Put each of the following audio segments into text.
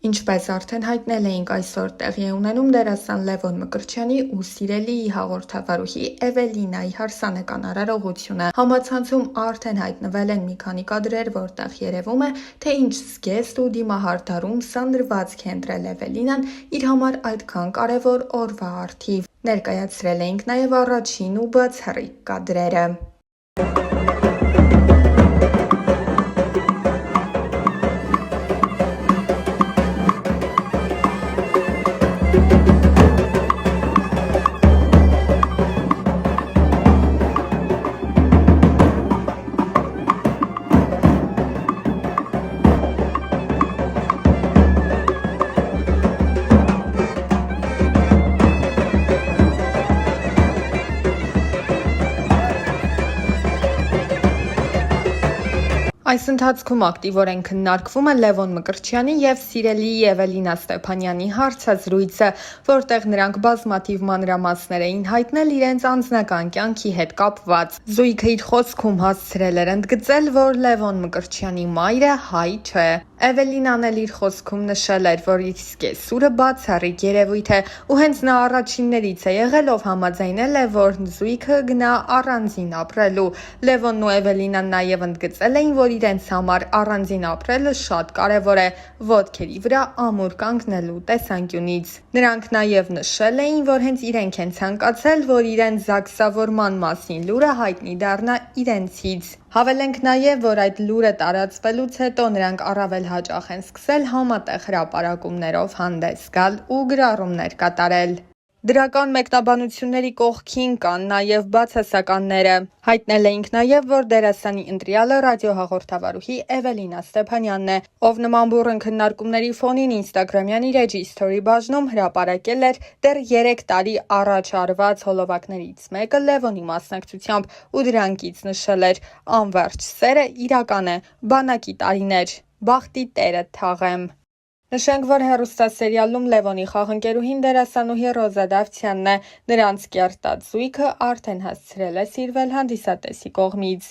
Ինչպես արդեն հայտնել էինք, այսօր տեղի է ունենում դերասան Լևոն Մկրտչյանի ու սիրելիի հաղորդավարուհի Էվելինայի հարսանեկան արարողությունը։ Համացանցում արդեն հայտնվել են մի քանի կադրեր, որտեղ երևում է, թե ինչ զգեստ ու դիմահարդարում սանրվածք է ընտրել Էվելինան իր համար այդքան կարևոր օրվա առթիվ։ Ներկայացրել էինք նաև առաջին ու բացառիկ կադրերը։ Այս ընթացքում ակտիվորեն քննարկվում է Լևոն Մկրտչյանի և սիրելիի Էվելինա Ստեփանյանի հարցազրույցը, որտեղ նրանք բազմաթիվ մանրամասներ էին հայտնել իրենց անձնական կյանքի հետ կապված։ Զույգը իր խոսքում հասցրել էր ընդգծել, որ Լևոն Մկրտչյանի մայրը հայ չէ։ Էվելինան էլ իր խոսքում նշել էր, որ իր զգեսուրը բացառիկ երևույթ է, ու հենց նա առաջիններից է եղել, ով համաձայնել է, որ զույգը գնա առանձին ապրելու։ Լևոնն ու Էվելինան նաև ընդգծել էին, որ իրենց համար առանձին ապրելը շատ կարևոր է ոտքերի վրա ամուր կանգնելու տեսանկյունից։ Նրանք նաև նշել էին, որ հենց իրենք են ցանկացել, որ իրենց զաքսավորման մասին լուրը հայտնի դառնա իրենցից։ Հավելենք նաև, որ այդ լուրը տարածվելուց հետո նրանք առավել հաճախ են սկսել համատեղ հրապարակումներով հանդես գալ ու գրառումներ կատարել։ Դրական մեկնաբանությունների կողքին կան նաև բացասականները։ Հայտնել էինք նաև, որ դերասանի ընտրյալը ռադիոհաղորդավարուհի Էվելինա Ստեփանյանն է, ով նման բուռն քննարկումների ֆոնին ինստագրամյան իր էջի սթորի բաժնում հրապարակել էր դեռ 3 տարի առաջ արված հոլովակներից մեկը Լևոնի մասնակցությամբ ու դրանքից նշել էր. «Անվերջ սերը իրական է, բանակի տարիներ, բախտի տերը թաղեմ»։ Նշենք, որ հեռուստասերիալում Լևոնի խաղընկերուհին դերասանուհի Ռոզա Դավթյանն է։ Նրանց կերտած զույգը արդեն հասցրել է սիրվել հանդիսատեսի կողմից։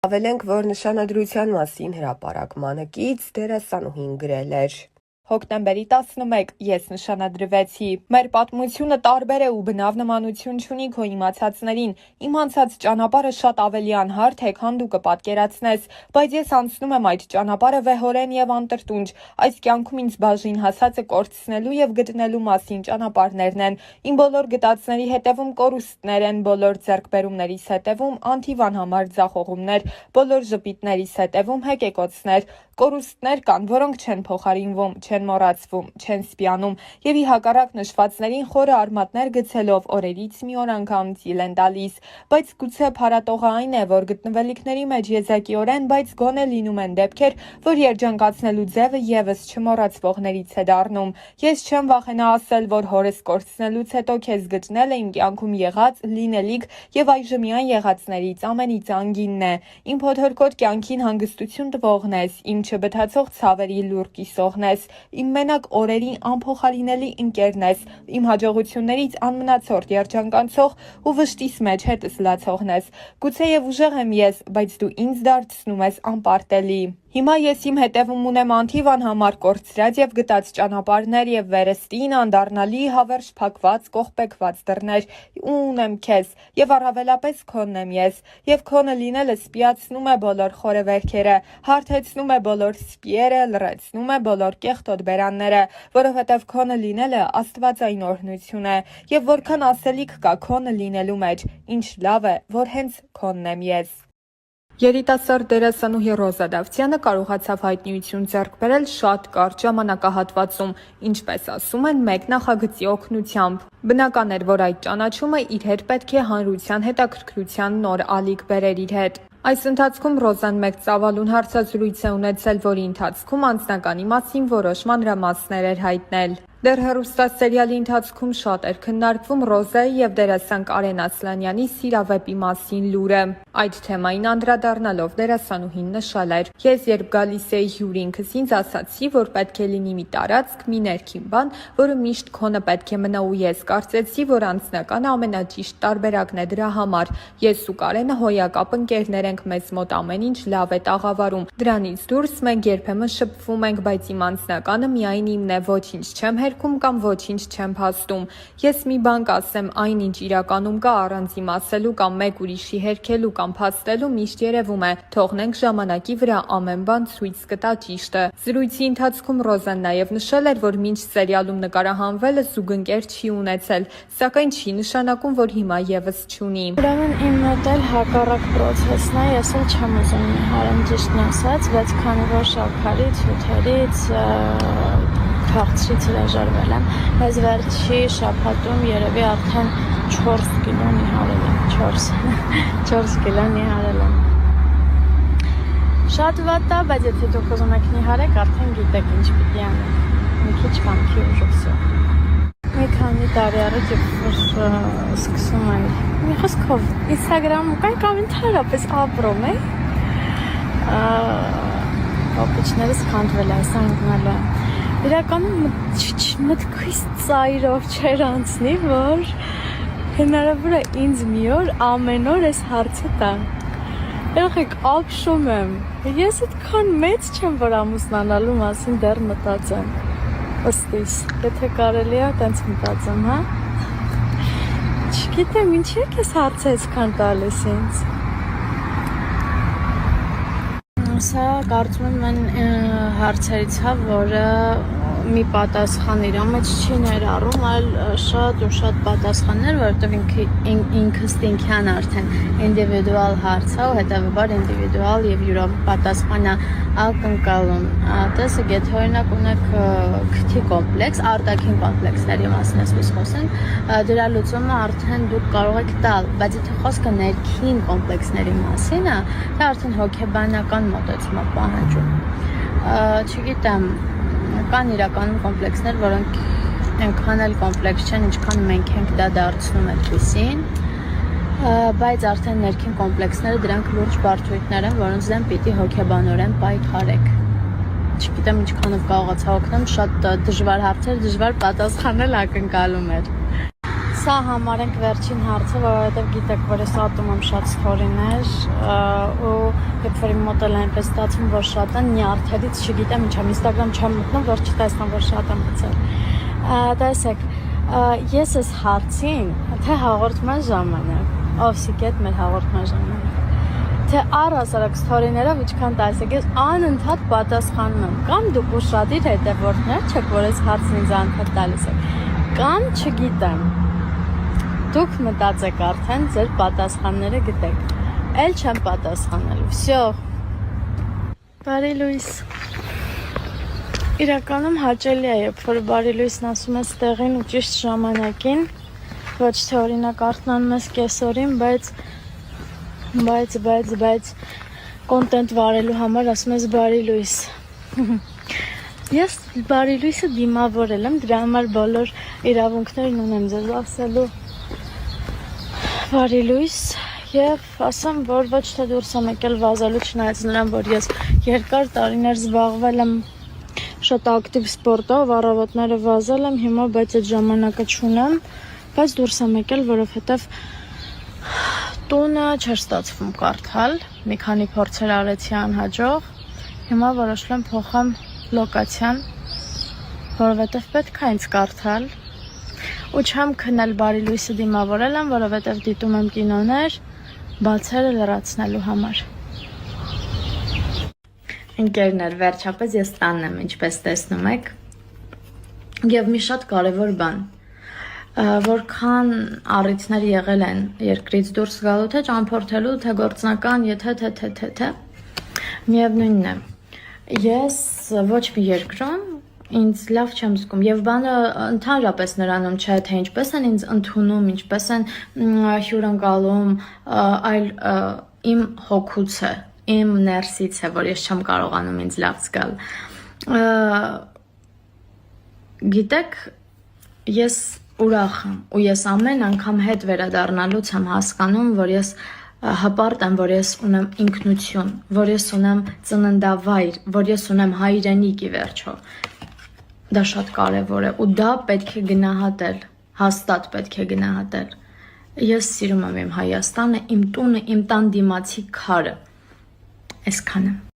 Հավելենք, որ նշանադրության մասին հրապարակմանը կից դերասանուհին գրել էր. Հոկտեմբերի 11 ես նշանադրվեցի։ Մեր պատմությունը տարբեր է ու բնավ նմանություն չունի քո իմացածներին։ Իմ անցած ճանապարհը շատ ավելի անհարթ է, քան դու կպատկերացնես, բայց ես անցնում եմ այդ ճանապարհը վեհորեն եւ անտրտունջ։ Այս կյանքում ինձ բաժին հասածը կորցնելու եւ գտնելու մասին ճանապարհներն են։ Իմ բոլոր գտածների հետևում կորուստներ են, բոլոր ձեռքբերումներիս հետևում անթիվան համար ձախողումներ, բոլոր ժպիտներիս հետևում հեկեկոցներ։ Կորուստներ կան, որոնք չեն փոխարինվում, չեն մոռացվում, չեն սպիանում եւ ի հակառակ նշվածներին խորը արմատներ գցելով օրերից մի օր անգամ ծիլ են տալիս, բայց գուցե փառատողը այն է, որ գտնվելիքների մեջ եզակիորեն, բայց գոնե լինում են դեպքեր, որ երջանկացնելու ձևը եւս չմոռացվողներից է դառնում։ Ես չեմ վախենա ասել, որ հորս կորցնելուց հետո քեզ գտնել է իմ կյանքում եղած, լինելիք եւ այժմյան եղածներից ամենից անգինն է։ Իմ փոթորկոտ կյանքին հանգստություն տվողն ես, իմ չբթացող ցավերի լուր կիսողն ես, իմ մենակ օրերի անփոխարինելի ընկերն ես, իմ հաջողություններից անմնացորդ երջանկանցող ու վշտիս մեջ հետս լացողն ես։ Գուցեև ուժեղ եմ ես, բայց դու ինձ դարձնում ես անպարտելի։ Հիմա ես իմ հետևում ունեմ անթիվ անհամար կորցրած եւ գտած ճանապարհներ եւ վերստին անդառնալի հավերժ փակված կողպեկված դռներ ու ունեմ քեզ եւ առավելապես քոնն եմ ես եւ քոնը լինելը սպիացնում է բոլոր խորեվերքերը, հարթեցնում է բոլոր սպիերը, լրացնում է բոլոր կեղտոտ բերանները, որովհետեւ քոնը լինելը աստվածային օրհնություն է եւ որքան ասելիք կա քոնը լինելու մեջ, ինչ լավ է, որ հենց քոնն եմ ես։ Երիտասարդ դերասանուհի Ռոզա Դավթյանը կարողացավ հայտնիություն ձեռք բերել շատ կարճ ժամանակահատվածում, ինչպես ասում են, մեկ նախագծի օգնությամբ։ Բնական էր, որ այդ ճանաչումը իր հետ պետք է հանրության հետաքրքրության նոր ալիք բերեր իր հետ։ Այս ընթացքում Ռոզան մեկ ծավալուն հարցազրույց է ունեցել, որի ընթացքում անձնականի մասին որոշ մանրամասներ էր հայտնել։ Դեռ հեռուստասերիալի ընթացքում շատ էր քննարկվում Ռոզայի եւ դերասան Կարեն Ասլանյանի սիրավեպի մասին լուրը։ Այդ թեմային անդրադառնալով դերասանուհին նշել էր. «Ես երբ գալիս էի հյուր ինքս ինձ ասացի, որ պետք է լինի մի տարածք, մի ներքին բան, որը միշտ քոնը պետք է մնա ու ես կարծեցի, որ անձնականը ամենաճիշտ տարբերակն է դրա համար։ Ես ու Կարենը հոյակապ ընկերներ ենք, մեզ մոտ ամեն ինչ լավ է տաղավարում։ Դրանից դուրս մենք երբեմն շփվում ենք, բայց իմ անձնականը միայն իմն է, ոչինչ չեմ հերքում կամ ոչինչ չեմ փաստում։ Ես մի բան կասեմ, այնինչ իրականում կա առանց իմ ասելու կամ մեկ ուրիշի հերքելու կամ փաստելու միշտ երևում է, թողնենք ժամանակի վրա ամեն բան ցույց կտա ճիշտը»։ Զրույցի ընթացքում Ռոզան նաև նշել էր, որ մինչ սերիալում նկարահանվելը զուգընկեր չի ունեցել, սակայն չի նշանակում, որ հիմա եւս չունի։ Ուրեմն իմ մոտ էլ հակառակ process-ն է, ես էլ չեմ ուզում նիհարեմ ճիշտն ասած, բայց քանի որ շաքարից, հյութերից, քաղցրից հրաժարվել եմ, այս վերջի շաբաթում երևի արդեն 4 կիլո նիհարել եմ, 4 կիլո նիհարել եմ։ Շատ վատ է, բայց եթե դուք ուզում եք նիհարեք, արդեն գիտեք ինչ պիտի անեք, մի քիչ վանքի ուժով։ Մի քանի տարի առաջ սկսում եմ, մի խոսքով, Instagram-ում կամ ընդհանրապես ապրում է, պապիչներս քանդվել է, այս անգնալու եմ։ Իրականում մտքից ծայրով չեր անցնի, որ հնարավոր է ինձ մի օր ամեն օր այս հարցը տան։ Եղեք ապշում եմ, ես այդքան մեծ չեմ, որ ամուսնանալու մասին դեռ մտածեմ, ըստիս, եթե կարելի է տենց մտածեմ, հա։ Չգիտեմ, ինչի եք ես հարցը այսքան տալիս ինձ։ Սա կարծում եմ հարցերից է, որը մի պատասխան իր մեջ չի ներառում, այլ շատ ու շատ պատասխաններ, որովհետև ինքնստինքյան արդեն ինդիվիդուալ հարց է ու հետևաբար ինդիվիդուալ եւ յուրով պատասխանա ակնկալում։ Տեսեք, եթե օրինակ ունեք քթի կոմպլեքս, արտաքին կոմպլեքսների մասին ես խոսենք, դրա լուծումը արդեն դուք կարող եք տալ, բայց եթե խոսքը ներքին կոմպլեքսների մասին է, դա արդեն հոգեբանական մոտեցում է պահանջում։ Չգիտեմ, կան իրականում կոմպլեքսներ, որոնք այնքան էլ կոմպլեքս չեն, ինչքան մենք ենք դա դարձնում այդպիսին, բայց արդեն ներքին կոմպլեքսները դրանք լուրջ բարդություններ են, որոնց դեմ պիտի հոգեբանորեն պայքարեք։ Չգիտեմ ինչքանով կարողացա օգնեմ, շատ դժվար հարցեր, դժվար պատասխանել ակնկալում էր։ Սա համարենք վերջին հարցը, որովհետև գիտեք, որ ես ատում եմ շատ ստորիներ ու երբ որ իմ մոտ էլ այնպես ստացվում, որ շատ են, նյարդերից չգիտեմ ինչ եմ, Instagram չեմ մտնում, որ չտեսնեմ, որ շատ եմ գցել։ Տեսեք, ես այս հարցին, թե հաղորդման ժամանակ, Օվսիկետ մեր հաղորդման ժամանակ, թե առհասարակ ստորիներով ինչքան տալիս եք, ես անընդհատ պատասխանում եմ, կամ դուք ուշադիր հետևորդներ չեք, որ այս հարցն ինձ անընդհատ տալիս եք, կամ չգիտեմ, դուք մտածեք արդեն ձեր պատասխանները գտեք, էլ չեմ պատասխանելու, վсё, բարի լույս, իրականում հաճելի է, երբ որ բարի լույսն ասում ես տեղին ու ճիշտ ժամանակին, ոչ թե օրինակ արթնանում ես կեսօրին, բայց կոնտենտ վարելու համար ասում ես բարի լույս, ես բարի լույսը դիմավորել եմ, դրա համար բոլոր իրավունքներն ունեմ ձեզ ասելու բարի լույս և ասեմ, որ ոչ թե դուրս եմ եկել վազելու, չնայած նրան, որ ես երկար տարիներ զբաղվել եմ շատ ակտիվ սպորտով, առավոտները վազել եմ, հիմա բայց այդ ժամանակը չունեմ, բայց դուրս եմ եկել, որովհետև տունը չէր ստացվում կարդալ, մի քանի փորձեր արեցի անհաջող, հիմա որոշել եմ փոխեմ լոկացիան, որովհետև պետք է ինձ կարդալ ու չեմ քնել բարի լույսը դիմավորել եմ, որովհետև դիտում եմ կինոներ, բացերը լրացնելու համար։ Ընկերներ, վերջապես ես տանն եմ, ինչպես տեսնում եք, և մի շատ կարևոր բան, որքան առիթներ եղել են երկրից դուրս գալու, թե ճամփորդելու, թե գործնական, եթե, միևնույնն է, ես ոչ մի երկրում ինձ լավ չեմ զգում եւ բանը ընդհանրապես նրանում չէ թե ինչպես են ինձ ընդունում, ինչպես են հյուրընկալում, այլ իմ հոգուց է, իմ ներսից է, որ ես չեմ կարողանում ինձ լավ զգալ։ Գիտեք, ես ուրախ եմ ու ես ամեն անգամ հետ վերադառնալուց եմ հասկանում, որ ես հպարտ եմ, որ ես ունեմ ինքնություն, որ ես ունեմ ծննդավայր, որ ես ունեմ հայրենիք ի վերջո։ Դա շատ կարևոր է ու դա պետք է գնահատել, հաստատ պետք է գնահատել։ Ես սիրում եմ իմ Հայաստանը, իմ տունը, իմ տան դիմացի քարը։ Այսքանը։